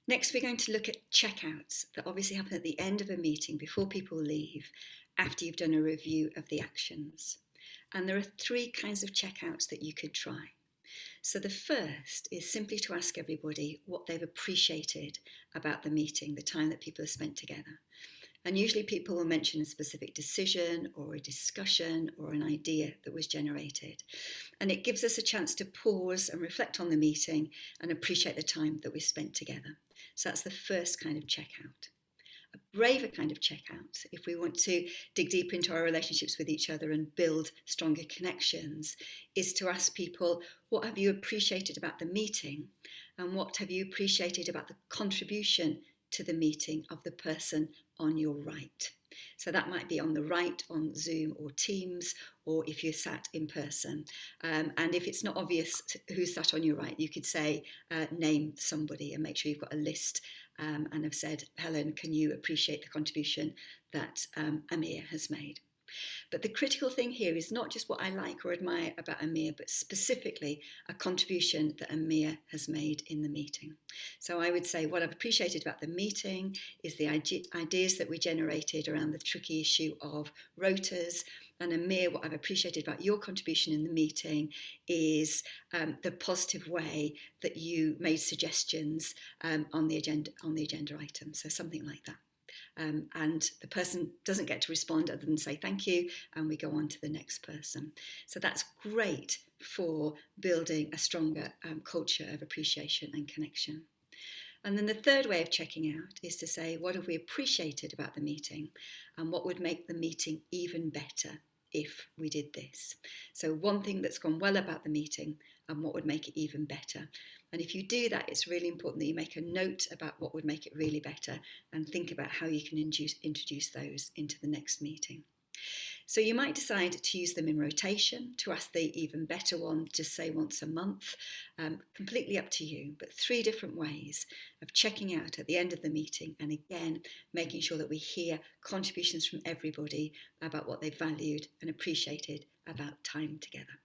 Next, we're going to look at checkouts that obviously happen at the end of a meeting before people leave, after you've done a review of the actions. And there are three kinds of checkouts that you could try. So the first is simply to ask everybody what they've appreciated about the meeting, the time that people have spent together. And usually people will mention a specific decision or a discussion or an idea that was generated. And it gives us a chance to pause and reflect on the meeting and appreciate the time that we spent together. So that's the first kind of checkout. A braver kind of checkout, if we want to dig deep into our relationships with each other and build stronger connections, is to ask people, what have you appreciated about the meeting? And what have you appreciated about the contribution to the meeting of the person on your right? So that might be on the right on Zoom or Teams, or if you're sat in person. And if it's not obvious who's sat on your right, you could say, name somebody and make sure you've got a list and have said, Helen, can you appreciate the contribution that Amir has made? But the critical thing here is not just what I like or admire about Amir, but specifically a contribution that Amir has made in the meeting. So I would say what I've appreciated about the meeting is the ideas that we generated around the tricky issue of rotas. And Amir, what I've appreciated about your contribution in the meeting is the positive way that you made suggestions on the agenda item. So something like that. And the person doesn't get to respond other than say thank you, and we go on to the next person. So that's great for building a stronger culture of appreciation and connection. And then the third way of checking out is to say, what have we appreciated about the meeting, and what would make the meeting even better if we did this? So one thing that's gone well about the meeting and what would make it even better. And if you do that, it's really important that you make a note about what would make it really better and think about how you can introduce those into the next meeting. So you might decide to use them in rotation, to ask the even better one, just say once a month, completely up to you, but three different ways of checking out at the end of the meeting, and again, making sure that we hear contributions from everybody about what they valued and appreciated about time together.